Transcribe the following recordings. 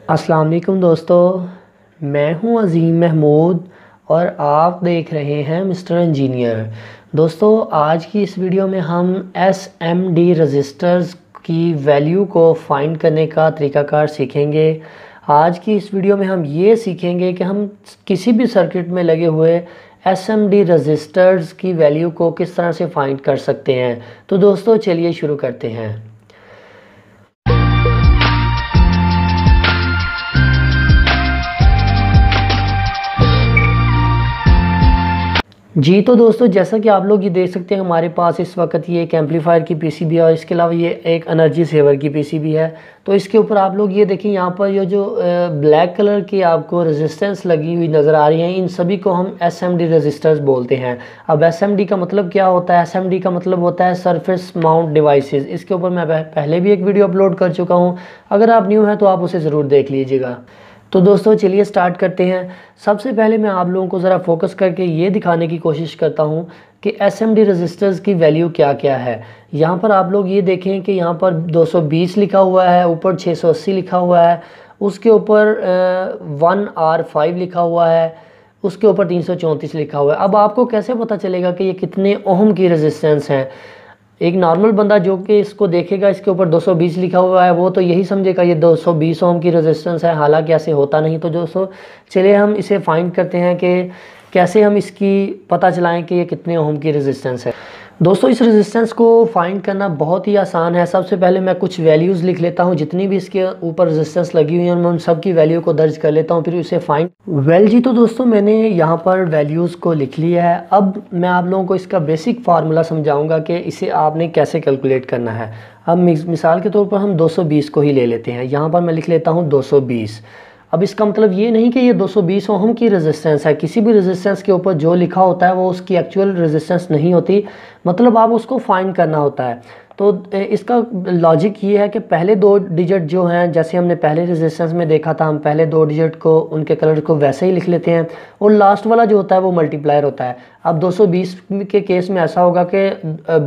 अस्सलाम वालेकुम दोस्तों, मैं हूं अज़ीम महमूद और आप देख रहे हैं मिस्टर इंजीनियर। दोस्तों, आज की इस वीडियो में हम एसएमडी रजिस्टर्स की वैल्यू को फाइंड करने का तरीकाकार सीखेंगे। आज की इस वीडियो में हम ये सीखेंगे कि हम किसी भी सर्किट में लगे हुए एसएमडी रजिस्टर्स की वैल्यू को किस तरह से फाइंड कर सकते हैं। तो दोस्तों चलिए शुरू करते हैं। जी तो दोस्तों, जैसा कि आप लोग ये देख सकते हैं, हमारे पास इस वक्त ये एक एम्पलीफायर की पीसीबी है और इसके अलावा ये एक एनर्जी सेवर की पीसीबी है। तो इसके ऊपर आप लोग ये देखें, यहाँ पर ये जो ब्लैक कलर की आपको रेजिस्टेंस लगी हुई नज़र आ रही है, इन सभी को हम एसएमडी रजिस्टर्स बोलते हैं। अब एसएमडी का मतलब क्या होता है? एसएमडी का मतलब होता है सरफेस माउंट डिवाइसेस। इसके ऊपर मैं पहले भी एक वीडियो अपलोड कर चुका हूँ, अगर आप न्यू हैं तो आप उसे ज़रूर देख लीजिएगा। तो दोस्तों चलिए स्टार्ट करते हैं। सबसे पहले मैं आप लोगों को ज़रा फोकस करके ये दिखाने की कोशिश करता हूँ कि एसएमडी रजिस्टर्स की वैल्यू क्या क्या है। यहाँ पर आप लोग ये देखें कि यहाँ पर 220 लिखा हुआ है, ऊपर 680 लिखा हुआ है, उसके ऊपर 1R5 लिखा हुआ है, उसके ऊपर 334 लिखा हुआ है। अब आपको कैसे पता चलेगा कि ये कितने ओम की रेजिस्टेंस हैं? एक नॉर्मल बंदा जो कि इसको देखेगा, इसके ऊपर 220 लिखा हुआ है, वो तो यही समझेगा ये 220 ओम की रेजिस्टेंस है, हालांकि ऐसे होता नहीं। तो दोस्तों चलिए हम इसे फाइंड करते हैं कि कैसे हम इसकी पता चलाएं कि ये कितने ओम की रेजिस्टेंस है। दोस्तों इस रेजिस्टेंस को फाइंड करना बहुत ही आसान है। सबसे पहले मैं कुछ वैल्यूज़ लिख लेता हूँ, जितनी भी इसके ऊपर रेजिस्टेंस लगी हुई है मैं उन सब की वैल्यू को दर्ज कर लेता हूँ, फिर उसे फाइंड जी तो दोस्तों मैंने यहाँ पर वैल्यूज़ को लिख लिया है। अब मैं आप लोगों को इसका बेसिक फार्मूला समझाऊंगा कि इसे आपने कैसे कैलकुलेट करना है। अब मिसाल के तौर पर हम 220 को ही ले लेते हैं। यहाँ पर मैं लिख लेता हूँ 220। अब इसका मतलब ये नहीं कि ये 220 ओम की रेजिस्टेंस है। किसी भी रेजिस्टेंस के ऊपर जो लिखा होता है वो उसकी एक्चुअल रेजिस्टेंस नहीं होती, मतलब आप उसको फाइंड करना होता है। तो इसका लॉजिक ये है कि पहले दो डिजिट जो हैं, जैसे हमने पहले रेजिस्टेंस में देखा था, हम पहले दो डिजिट को उनके कलर को वैसे ही लिख लेते हैं और लास्ट वाला जो होता है वो मल्टीप्लायर होता है। अब 220 के केस में ऐसा होगा कि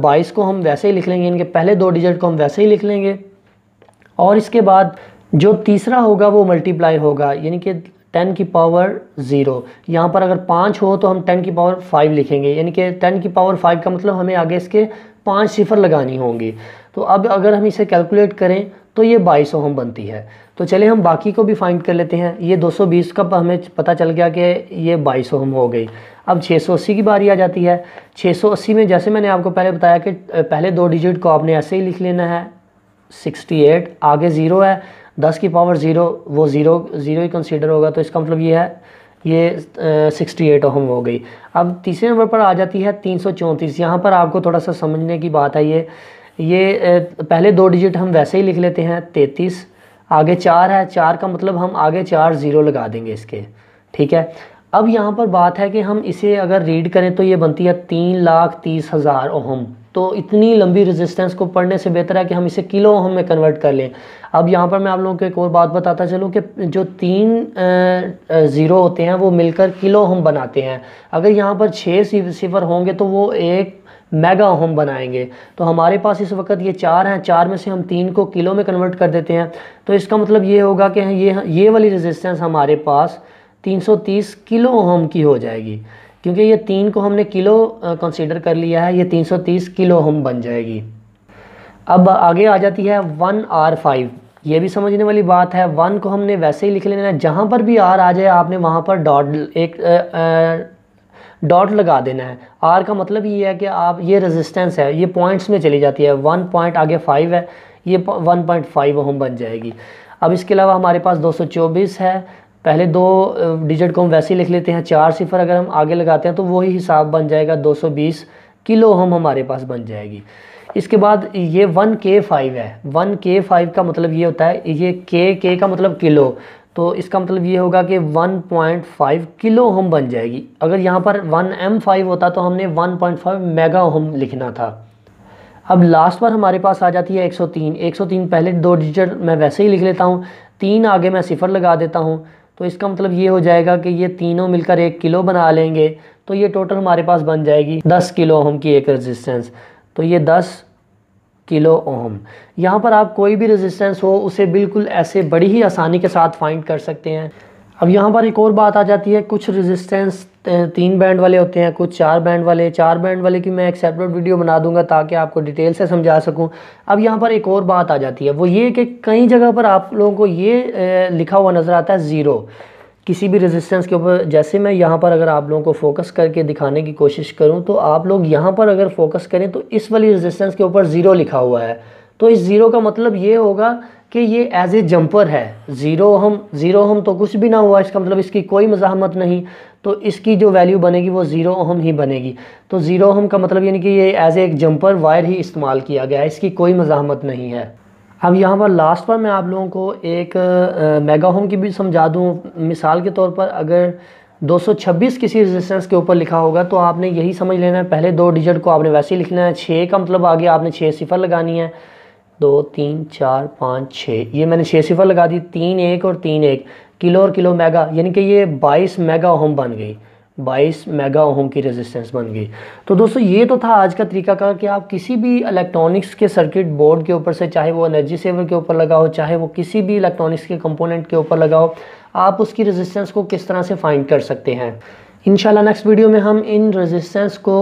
22 को हम वैसे ही लिख लेंगे, इनके पहले दो डिजिट को हम वैसे ही लिख लेंगे और इसके बाद जो तीसरा होगा वो मल्टीप्लाई होगा, यानी कि 10 की पावर 0। यहाँ पर अगर 5 हो तो हम 10 की पावर 5 लिखेंगे, यानी कि 10 की पावर 5 का मतलब हमें आगे इसके 5 सिफर लगानी होंगी। तो अब अगर हम इसे कैलकुलेट करें तो ये 22 ओम बनती है। तो चलिए हम बाकी को भी फाइंड कर लेते हैं। ये 220 का हमें पता चल गया कि ये 22 ओम हो गई। अब 680 की बारी आ जाती है। 680 में जैसे मैंने आपको पहले बताया कि पहले दो डिजिट को आपने ऐसे ही लिख लेना है, 68, आगे 0 है, 10 की पावर 0, वो ज़ीरो ही कंसीडर होगा। तो इसका मतलब ये है ये 68 ओम हो गई। अब तीसरे नंबर पर आ जाती है 334। यहाँ पर आपको थोड़ा सा समझने की बात है। ये पहले दो डिजिट हम वैसे ही लिख लेते हैं, 33, आगे 4 है, 4 का मतलब हम आगे 4 ज़ीरो लगा देंगे इसके, ठीक है। अब यहाँ पर बात है कि हम इसे अगर रीड करें तो ये बनती है 3,30,000 ओम। तो इतनी लंबी रेजिस्टेंस को पढ़ने से बेहतर है कि हम इसे किलो ओम में कन्वर्ट कर लें। अब यहाँ पर मैं आप लोगों को एक और बात बताता चलूँ कि जो 3 ज़ीरो होते हैं वो मिलकर किलो ओम बनाते हैं। अगर यहाँ पर 6 सिफर होंगे तो वो एक मेगा ओम बनाएंगे। तो हमारे पास इस वक्त ये 4 हैं, 4 में से हम 3 को किलो में कन्वर्ट कर देते हैं। तो इसका मतलब ये होगा कि ये वाली रेजिस्टेंस हमारे पास 330 किलो ओम की हो जाएगी, क्योंकि ये 3 को हमने किलो कंसीडर कर लिया है। ये 330 किलो ओम बन जाएगी। अब आगे आ जाती है 1R5। ये भी समझने वाली बात है। 1 को हमने वैसे ही लिख लेना है, जहाँ पर भी R आ जाए आपने वहाँ पर डॉट लगा देना है। R का मतलब ये है कि आप ये रेजिस्टेंस है, ये पॉइंट्स में चली जाती है। 1 पॉइंट आगे 5 है, ये 1.5 ओम बन जाएगी। अब इसके अलावा हमारे पास 224 है। पहले दो डिजिट को हम वैसे ही लिख लेते हैं, 4 सिफर अगर हम आगे लगाते हैं तो वही हिसाब बन जाएगा, 220 किलो ओम हमारे पास बन जाएगी। इसके बाद ये 1K5 है। 1K5 का मतलब ये होता है, ये K का मतलब किलो, तो इसका मतलब ये होगा कि 1.5 किलो ओम बन जाएगी। अगर यहाँ पर 1M5 होता तो हमने 1.5 मेगा ओम लिखना था। अब लास्ट पर हमारे पास आ जाती है 103। 103 पहले दो डिजिट मैं वैसे ही लिख लेता हूँ, 3 आगे मैं सिफर लगा देता हूँ। तो इसका मतलब ये हो जाएगा कि ये तीनों मिलकर 1 किलो बना लेंगे। तो ये टोटल हमारे पास बन जाएगी 10 किलो ओम की एक रेजिस्टेंस। तो ये 10 किलो ओम। यहाँ पर आप कोई भी रेजिस्टेंस हो उसे बिल्कुल ऐसे बड़ी ही आसानी के साथ फाइंड कर सकते हैं। अब यहाँ पर एक और बात आ जाती है, कुछ रेजिस्टेंस 3 बैंड वाले होते हैं, कुछ 4 बैंड वाले। 4 बैंड वाले की मैं एक सेपरेट वीडियो बना दूंगा ताकि आपको डिटेल से समझा सकूं। अब यहाँ पर एक और बात आ जाती है, वो ये कि कई जगह पर आप लोगों को ये लिखा हुआ नज़र आता है ज़ीरो किसी भी रेजिस्टेंस के ऊपर। जैसे मैं यहाँ पर अगर आप लोगों को फोकस करके दिखाने की कोशिश करूँ तो आप लोग यहाँ पर अगर फोकस करें तो इस वाली रेजिस्टेंस के ऊपर ज़ीरो लिखा हुआ है। तो इस ज़ीरो का मतलब ये होगा कि ये एज ए जंपर है। ज़ीरो हम तो कुछ भी ना हुआ, इसका मतलब इसकी कोई मज़ाहमत नहीं, तो इसकी जो वैल्यू बनेगी वो 0 ओहम ही बनेगी। तो 0 ओहम का मतलब यानी कि ये एज ए एक जंपर वायर ही इस्तेमाल किया गया है, इसकी कोई मज़ाहमत नहीं है। अब यहाँ पर लास्ट पर मैं आप लोगों को एक मेगा ओम की भी समझा दूँ। मिसाल के तौर पर अगर 226 किसी रेजिस्टेंस के ऊपर लिखा होगा तो आपने यही समझ लेना है, पहले 2 डिजिट को आपने वैसे ही लिखना है। 6 का मतलब आगे आपने 6 सिफर लगानी है, 2 3 4 5 6, ये मैंने 6 सिफर लगा दी। 3 1 और 3 1, किलो और किलो मेगा, यानी कि ये 22 मेगा ओम बन गई, 22 मेगा ओम की रेजिस्टेंस बन गई। तो दोस्तों ये तो था आज का तरीकाकार कि आप किसी भी इलेक्ट्रॉनिक्स के सर्किट बोर्ड के ऊपर से, चाहे वो एनर्जी सेवर के ऊपर लगा हो, चाहे वो किसी भी इलेक्ट्रॉनिक्स के कंपोनेंट के ऊपर लगा हो, आप उसकी रेजिस्टेंस को किस तरह से फाइंड कर सकते हैं। इंशाल्लाह नेक्स्ट वीडियो में हम इन रेजिस्टेंस को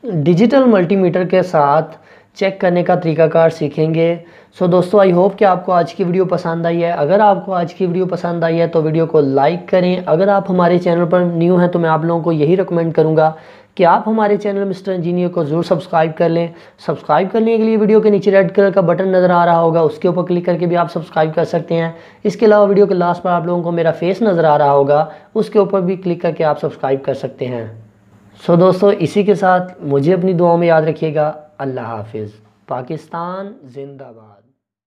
डिजिटल मल्टीमीटर के साथ चेक करने का तरीकाकार सीखेंगे। सो दोस्तों आई होप कि आपको आज की वीडियो पसंद आई है। अगर आपको आज की वीडियो पसंद आई है तो वीडियो को लाइक करें। अगर आप हमारे चैनल पर न्यू हैं तो मैं आप लोगों को यही रिकमेंड करूंगा कि आप हमारे चैनल मिस्टर इंजीनियर को ज़रूर सब्सक्राइब कर लें। सब्सक्राइब करने के लिए वीडियो के नीचे रेड कलर का बटन नज़र आ रहा होगा, उसके ऊपर क्लिक करके भी आप सब्सक्राइब कर सकते हैं। इसके अलावा वीडियो के लास्ट पर आप लोगों को मेरा फेस नज़र आ रहा होगा, उसके ऊपर भी क्लिक करके आप सब्सक्राइब कर सकते हैं। सो दोस्तों इसी के साथ मुझे अपनी दुआओं में याद रखिएगा। अल्लाह हाफिज़। पाकिस्तान जिंदाबाद।